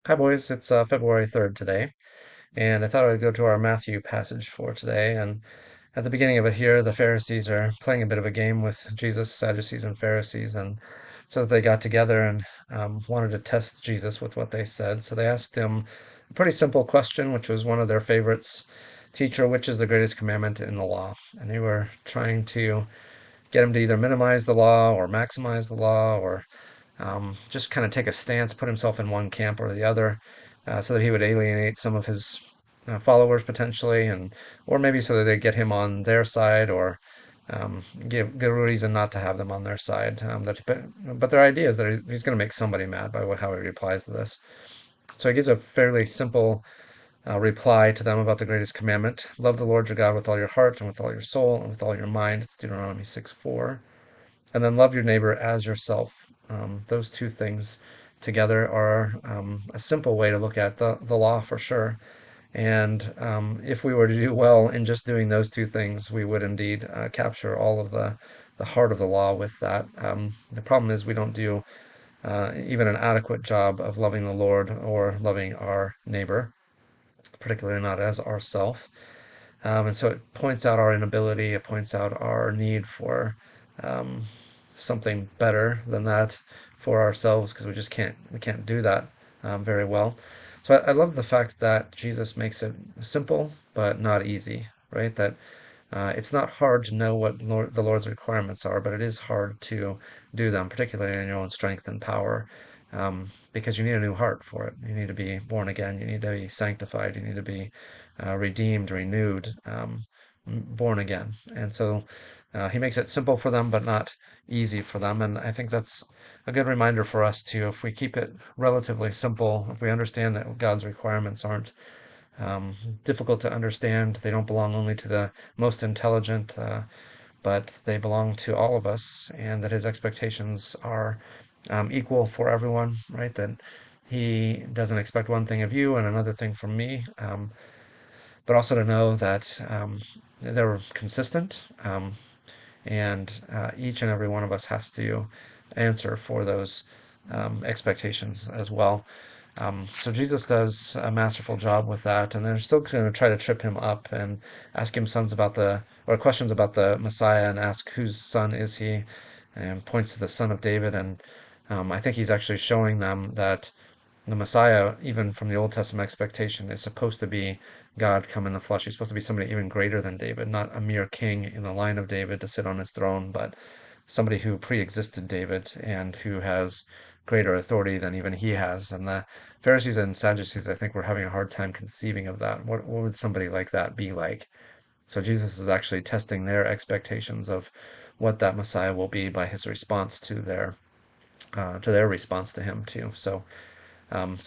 Hi, boys. It's February 3rd today, and I thought I would go to our Matthew passage for today. And at the beginning of it here, the Pharisees are playing a bit of a game with Jesus, Sadducees, and Pharisees. And so they got together and wanted to test Jesus with what they said. So they asked him a pretty simple question, which was one of their favorites. Teacher, which is the greatest commandment in the law? And they were trying to get him to either minimize the law or maximize the law or just kind of take a stance, put himself in one camp or the other, so that he would alienate some of his followers potentially, and or maybe so that they get him on their side, or give a reason not to have them on their side. But their idea is that he's going to make somebody mad by how he replies to this. So he gives a fairly simple reply to them about the greatest commandment: love the Lord your God with all your heart and with all your soul and with all your mind. It's Deuteronomy 6:4. And then love your neighbor as yourself. Those two things together are a simple way to look at the law for sure. And if we were to do well in just doing those two things, we would indeed capture all of the heart of the law with that. The problem is we don't do even an adequate job of loving the Lord or loving our neighbor, particularly not as ourself. And so it points out our inability, it points out our need for um, something better than that for ourselves because we can't do that very well. So I love the fact that Jesus makes it simple but not easy, right? That it's not hard to know what the Lord's requirements are, but it is hard to do them, particularly in your own strength and power, because you need a new heart for it. You need to be born again. You need to be sanctified. You need to be redeemed, renewed, born again. And so he makes it simple for them, but not easy for them. And I think that's a good reminder for us too. If we keep it relatively simple, if we understand that God's requirements aren't um, difficult to understand. They don't belong only to the most intelligent, but they belong to all of us, and that his expectations are equal for everyone, right? That he doesn't expect one thing of you and another thing from me, but also to know that they're consistent, and each and every one of us has to answer for those expectations as well. So Jesus does a masterful job with that, and they're still going to try to trip him up and ask him sons about or questions about the Messiah, and ask whose son is he, and points to the son of David. And I think he's actually showing them that the Messiah, even from the Old Testament expectation, is supposed to be God come in the flesh. He's supposed to be somebody even greater than David, not a mere king in the line of David to sit on his throne, but somebody who pre-existed David and who has greater authority than even he has. And the Pharisees and Sadducees, I think, were having a hard time conceiving of that. What would somebody like that be like? So Jesus is actually testing their expectations of what that Messiah will be by his response to their response to him too. So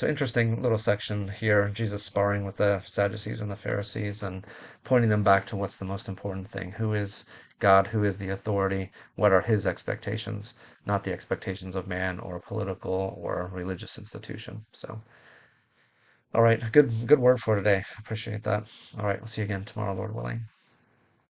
interesting little section here. Jesus sparring with the Sadducees and the Pharisees and pointing them back to what's the most important thing. Who is God? Who is the authority? What are his expectations? Not the expectations of man or a political or a religious institution. So, all right, good word for today. Appreciate that. All right, we'll see you again tomorrow, Lord willing.